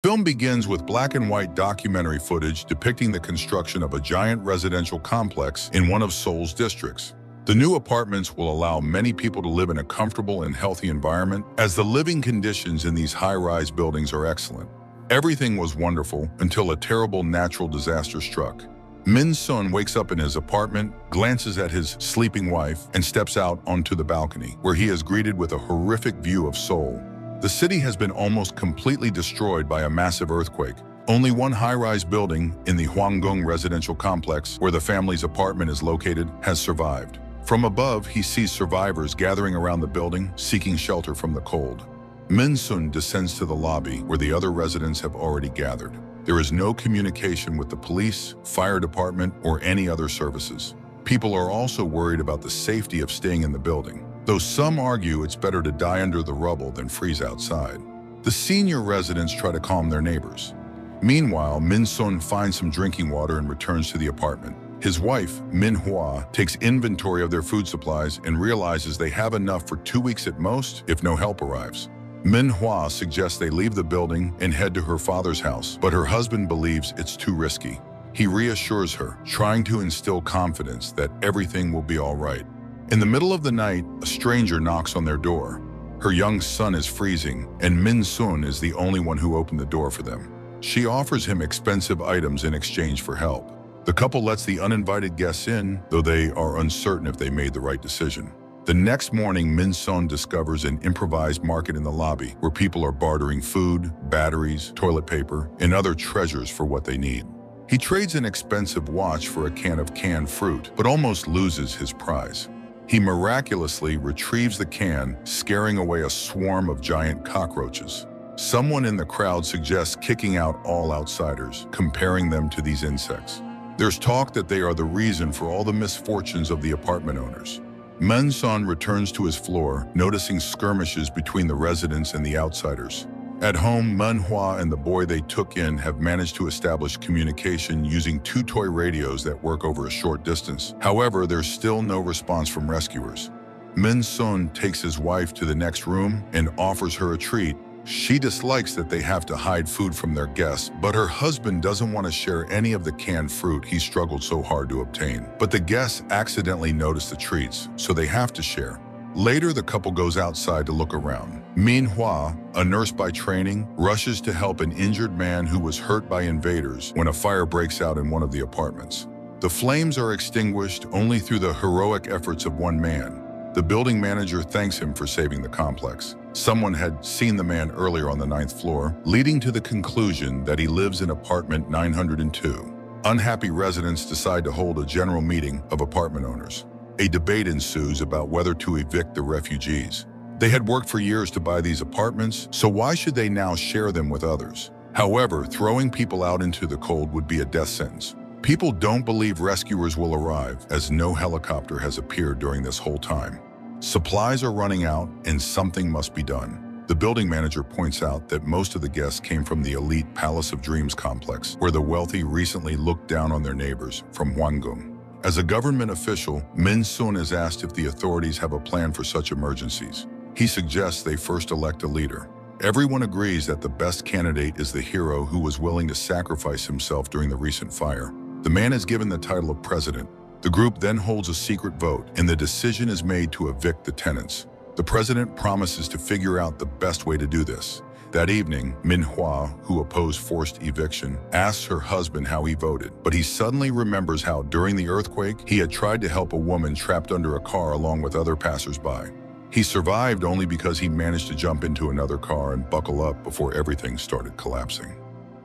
Film begins with black and white documentary footage depicting the construction of a giant residential complex in one of Seoul's districts. The new apartments will allow many people to live in a comfortable and healthy environment, as the living conditions in these high-rise buildings are excellent. Everything was wonderful until a terrible natural disaster struck. Min-sun wakes up in his apartment, glances at his sleeping wife, and steps out onto the balcony, where he is greeted with a horrific view of Seoul. The city has been almost completely destroyed by a massive earthquake. Only one high-rise building in the Hwang Gung residential complex, where the family's apartment is located, has survived. From above, he sees survivors gathering around the building, seeking shelter from the cold. Min-sun descends to the lobby, where the other residents have already gathered. There is no communication with the police, fire department, or any other services. People are also worried about the safety of staying in the building, though some argue it's better to die under the rubble than freeze outside. The senior residents try to calm their neighbors. Meanwhile, Min-sun finds some drinking water and returns to the apartment. His wife, Min-hwa, takes inventory of their food supplies and realizes they have enough for 2 weeks at most if no help arrives. Min-hwa suggests they leave the building and head to her father's house, but her husband believes it's too risky. He reassures her, trying to instill confidence that everything will be all right. In the middle of the night, a stranger knocks on their door. Her young son is freezing, and Min-sun is the only one who opened the door for them. She offers him expensive items in exchange for help. The couple lets the uninvited guests in, though they are uncertain if they made the right decision. The next morning, Min-sun discovers an improvised market in the lobby, where people are bartering food, batteries, toilet paper, and other treasures for what they need. He trades an expensive watch for a can of canned fruit, but almost loses his prize. He miraculously retrieves the can, scaring away a swarm of giant cockroaches. Someone in the crowd suggests kicking out all outsiders, comparing them to these insects. There's talk that they are the reason for all the misfortunes of the apartment owners. Min-sun returns to his floor, noticing skirmishes between the residents and the outsiders. At home, Min-hwa and the boy they took in have managed to establish communication using 2 toy radios that work over a short distance. However, there's still no response from rescuers. Min-sun takes his wife to the next room and offers her a treat. She dislikes that they have to hide food from their guests, but her husband doesn't want to share any of the canned fruit he struggled so hard to obtain. But the guests accidentally notice the treats, so they have to share. Later, the couple goes outside to look around. Min-hwa, a nurse by training, rushes to help an injured man who was hurt by invaders when a fire breaks out in one of the apartments. The flames are extinguished only through the heroic efforts of one man. The building manager thanks him for saving the complex. Someone had seen the man earlier on the 9th floor, leading to the conclusion that he lives in apartment 902. Unhappy residents decide to hold a general meeting of apartment owners. A debate ensues about whether to evict the refugees. They had worked for years to buy these apartments, so why should they now share them with others? However, throwing people out into the cold would be a death sentence. People don't believe rescuers will arrive, as no helicopter has appeared during this whole time. Supplies are running out, and something must be done. The building manager points out that most of the guests came from the elite Palace of Dreams complex, where the wealthy recently looked down on their neighbors from Hwang Gung. As a government official, Min-sun is asked if the authorities have a plan for such emergencies. He suggests they first elect a leader. Everyone agrees that the best candidate is the hero who was willing to sacrifice himself during the recent fire. The man is given the title of president. The group then holds a secret vote, and the decision is made to evict the tenants. The president promises to figure out the best way to do this. That evening, Min-hwa, who opposed forced eviction, asks her husband how he voted, but he suddenly remembers how, during the earthquake, he had tried to help a woman trapped under a car along with other passers-by. He survived only because he managed to jump into another car and buckle up before everything started collapsing.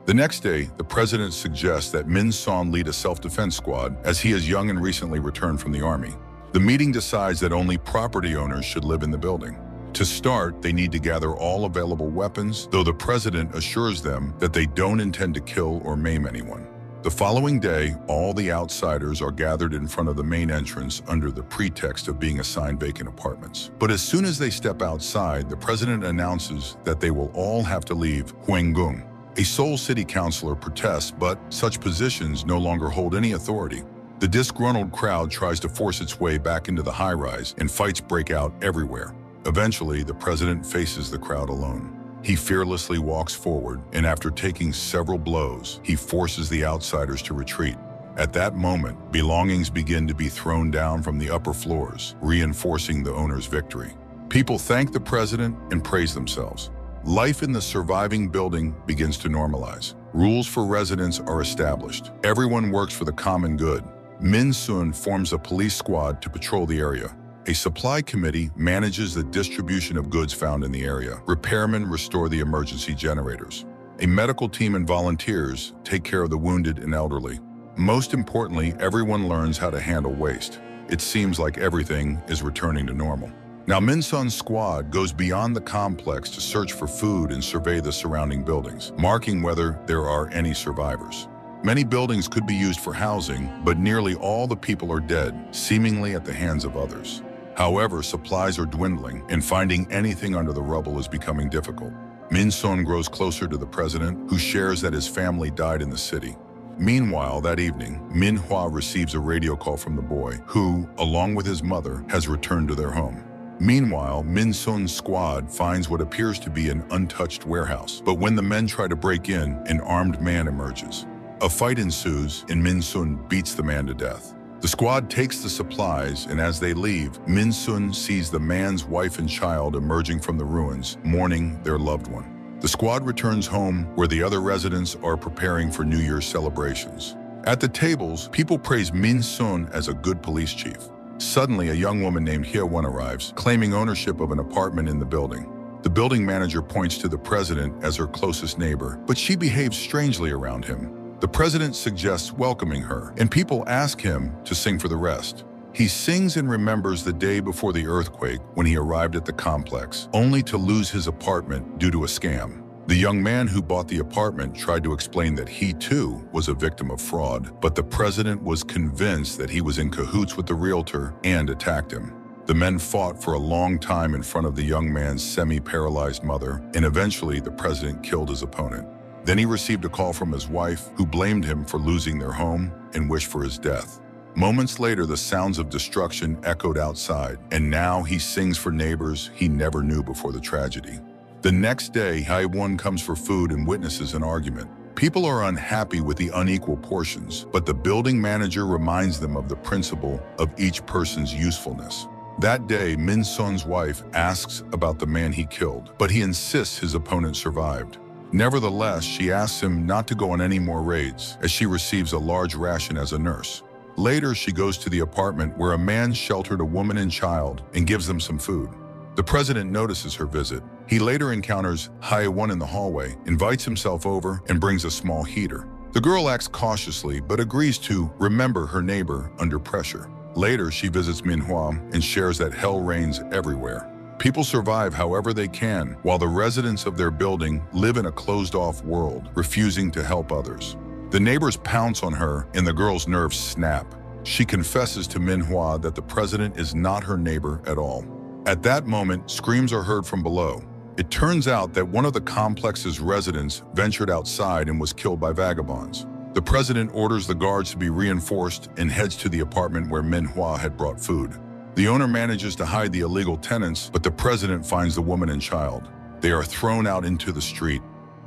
The next day, the president suggests that Min-sun lead a self-defense squad, as he is young and recently returned from the army. The meeting decides that only property owners should live in the building. To start, they need to gather all available weapons, though the president assures them that they don't intend to kill or maim anyone. The following day, all the outsiders are gathered in front of the main entrance under the pretext of being assigned vacant apartments. But as soon as they step outside, the president announces that they will all have to leave Hwang Gung. A Seoul city councilor protests, but such positions no longer hold any authority. The disgruntled crowd tries to force its way back into the high-rise, and fights break out everywhere. Eventually, the president faces the crowd alone. He fearlessly walks forward, and after taking several blows, he forces the outsiders to retreat. At that moment, belongings begin to be thrown down from the upper floors, reinforcing the owner's victory. People thank the president and praise themselves. Life in the surviving building begins to normalize. Rules for residents are established. Everyone works for the common good. Min Sun forms a police squad to patrol the area. A supply committee manages the distribution of goods found in the area. Repairmen restore the emergency generators. A medical team and volunteers take care of the wounded and elderly. Most importantly, everyone learns how to handle waste. It seems like everything is returning to normal. Now, Min Sun's squad goes beyond the complex to search for food and survey the surrounding buildings, marking whether there are any survivors. Many buildings could be used for housing, but nearly all the people are dead, seemingly at the hands of others. However, supplies are dwindling, and finding anything under the rubble is becoming difficult. Min Sun grows closer to the president, who shares that his family died in the city. Meanwhile, that evening, Min Hwa receives a radio call from the boy, who, along with his mother, has returned to their home. Meanwhile, Min Sun's squad finds what appears to be an untouched warehouse. But when the men try to break in, an armed man emerges. A fight ensues, and Min Sun beats the man to death. The squad takes the supplies, and as they leave, Min Sun sees the man's wife and child emerging from the ruins, mourning their loved one. The squad returns home, where the other residents are preparing for New Year's celebrations. At the tables, people praise Min Sun as a good police chief. Suddenly, a young woman named Hwang arrives, claiming ownership of an apartment in the building. The building manager points to the president as her closest neighbor, but she behaves strangely around him. The president suggests welcoming her, and people ask him to sing for the rest. He sings and remembers the day before the earthquake when he arrived at the complex, only to lose his apartment due to a scam. The young man who bought the apartment tried to explain that he, too, was a victim of fraud, but the president was convinced that he was in cahoots with the realtor and attacked him. The men fought for a long time in front of the young man's semi-paralyzed mother, and eventually the president killed his opponent. Then he received a call from his wife, who blamed him for losing their home and wished for his death. Moments later, the sounds of destruction echoed outside, and now he sings for neighbors he never knew before the tragedy. The next day, Hwang comes for food and witnesses an argument. People are unhappy with the unequal portions, but the building manager reminds them of the principle of each person's usefulness. That day, Min Sun's wife asks about the man he killed, but he insists his opponent survived. Nevertheless, she asks him not to go on any more raids, as she receives a large ration as a nurse. Later, she goes to the apartment where a man sheltered a woman and child and gives them some food. The president notices her visit. He later encounters Hwang in the hallway, invites himself over, and brings a small heater. The girl acts cautiously, but agrees to remember her neighbor under pressure. Later, she visits Min Hwa and shares that hell reigns everywhere. People survive however they can, while the residents of their building live in a closed-off world, refusing to help others. The neighbors pounce on her, and the girl's nerves snap. She confesses to Min Hwa that the president is not her neighbor at all. At that moment, screams are heard from below. It turns out that one of the complex's residents ventured outside and was killed by vagabonds. The president orders the guards to be reinforced and heads to the apartment where Min Hwa had brought food. The owner manages to hide the illegal tenants, but the president finds the woman and child. They are thrown out into the street.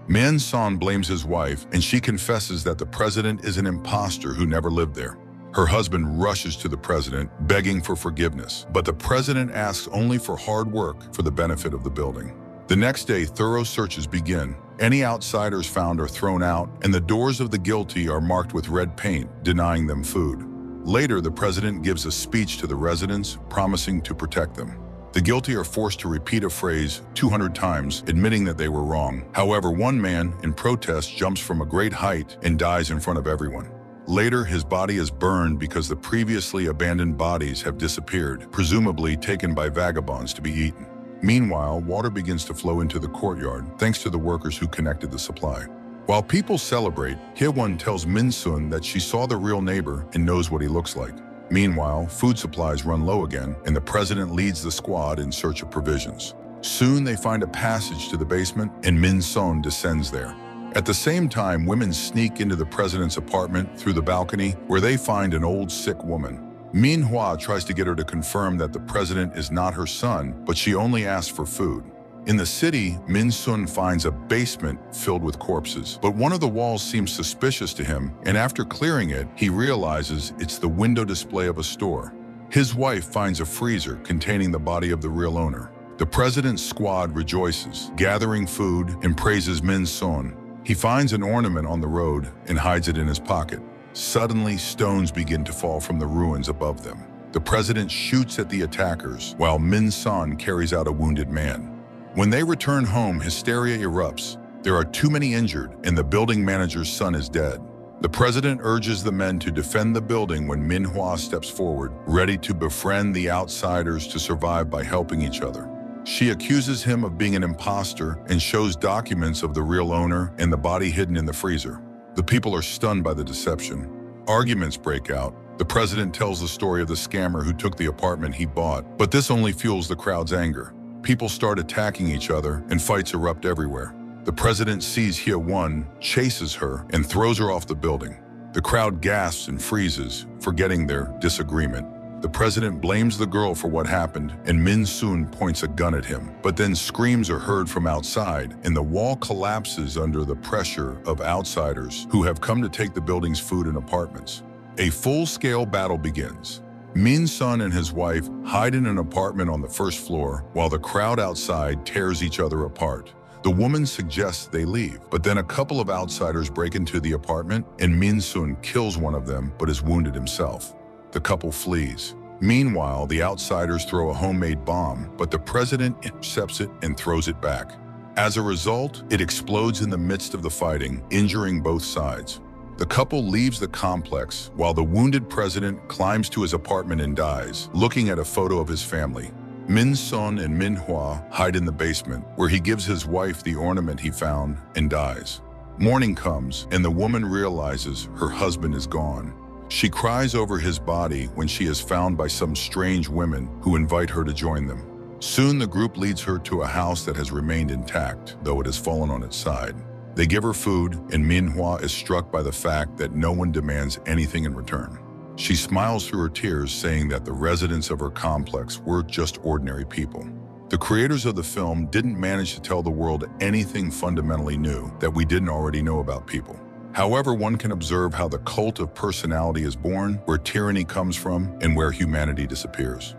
Min Sun blames his wife, and she confesses that the president is an imposter who never lived there. Her husband rushes to the president, begging for forgiveness, but the president asks only for hard work for the benefit of the building. The next day, thorough searches begin. Any outsiders found are thrown out, and the doors of the guilty are marked with red paint, denying them food. Later, the president gives a speech to the residents, promising to protect them. The guilty are forced to repeat a phrase 200 times, admitting that they were wrong. However, one man, in protest, jumps from a great height and dies in front of everyone. Later, his body is burned because the previously abandoned bodies have disappeared, presumably taken by vagabonds to be eaten. Meanwhile, water begins to flow into the courtyard, thanks to the workers who connected the supply. While people celebrate, Hwang tells Min Sun that she saw the real neighbor and knows what he looks like. Meanwhile, food supplies run low again, and the president leads the squad in search of provisions. Soon, they find a passage to the basement, and Min Sun descends there. At the same time, women sneak into the president's apartment through the balcony, where they find an old, sick woman. Min Hwa tries to get her to confirm that the president is not her son, but she only asks for food. In the city, Min Sun finds a basement filled with corpses, but one of the walls seems suspicious to him, and after clearing it, he realizes it's the window display of a store. His wife finds a freezer containing the body of the real owner. The president's squad rejoices, gathering food, and praises Min Sun. He finds an ornament on the road and hides it in his pocket. Suddenly, stones begin to fall from the ruins above them. The president shoots at the attackers, while Min Sun carries out a wounded man. When they return home, hysteria erupts. There are too many injured, and the building manager's son is dead. The president urges the men to defend the building when Min Hwa steps forward, ready to befriend the outsiders to survive by helping each other. She accuses him of being an imposter and shows documents of the real owner and the body hidden in the freezer. The people are stunned by the deception. Arguments break out. The president tells the story of the scammer who took the apartment he bought, but this only fuels the crowd's anger. People start attacking each other, and fights erupt everywhere. The president sees Hye-won, chases her, and throws her off the building. The crowd gasps and freezes, forgetting their disagreement. The president blames the girl for what happened, and Min Sun points a gun at him. But then screams are heard from outside, and the wall collapses under the pressure of outsiders who have come to take the building's food and apartments. A full-scale battle begins. Min Sun and his wife hide in an apartment on the first floor, while the crowd outside tears each other apart. The woman suggests they leave, but then a couple of outsiders break into the apartment, and Min Sun kills one of them but is wounded himself. The couple flees. Meanwhile, the outsiders throw a homemade bomb, but the president intercepts it and throws it back. As a result, it explodes in the midst of the fighting, injuring both sides. The couple leaves the complex while the wounded president climbs to his apartment and dies, looking at a photo of his family. Min Sun and Min Hwa hide in the basement, where he gives his wife the ornament he found and dies. Morning comes, and the woman realizes her husband is gone. She cries over his body when she is found by some strange women who invite her to join them. Soon the group leads her to a house that has remained intact, though it has fallen on its side. They give her food, and Min Hwa is struck by the fact that no one demands anything in return. She smiles through her tears, saying that the residents of her complex were just ordinary people. The creators of the film didn't manage to tell the world anything fundamentally new that we didn't already know about people. However, one can observe how the cult of personality is born, where tyranny comes from, and where humanity disappears.